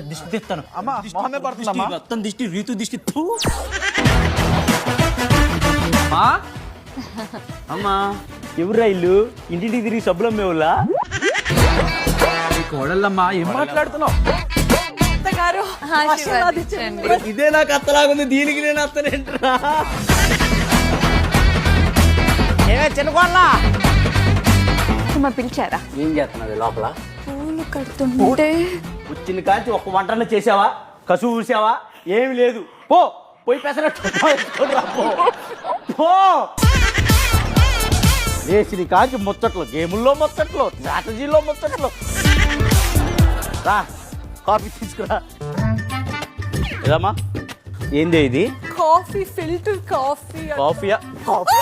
దిష్టి తెస్తాను పడుతుందమ్మా మొత్తం దిష్టి రీతు దిష్టి అమ్మా ఎవరా ఇల్లు ఇంటింటికి తిరిగి సబ్బులు అమ్మేవాళ్ళ కోడళ్ళమ్మా ఏం మాట్లాడుతున్నావు? ఇదే నాకు అత్తలాగుంది దీనికి నేను అత్తనేంట్రా ఏమే చిన్నకోళ్ళ పిలిచారా? ఏం చేస్తున్నది లోపల? పూలు కడుతుంటే వచ్చిన కాంచి ఒక్క వంటన చేసావా? కసు ఊసావా? ఏమి లేదు. పో పోయి పెసరట్టు పో. వేసిన కాంచి ముచ్చట్లు, గేముల్లో ముచ్చట్లు, స్ట్రాటజీలో ముచ్చట్లు. రా కాఫీ తీసుకురా. ఏదమ్మా ఏంది ఇది? Coffee, filter coffee. కాఫీయా? కాఫీ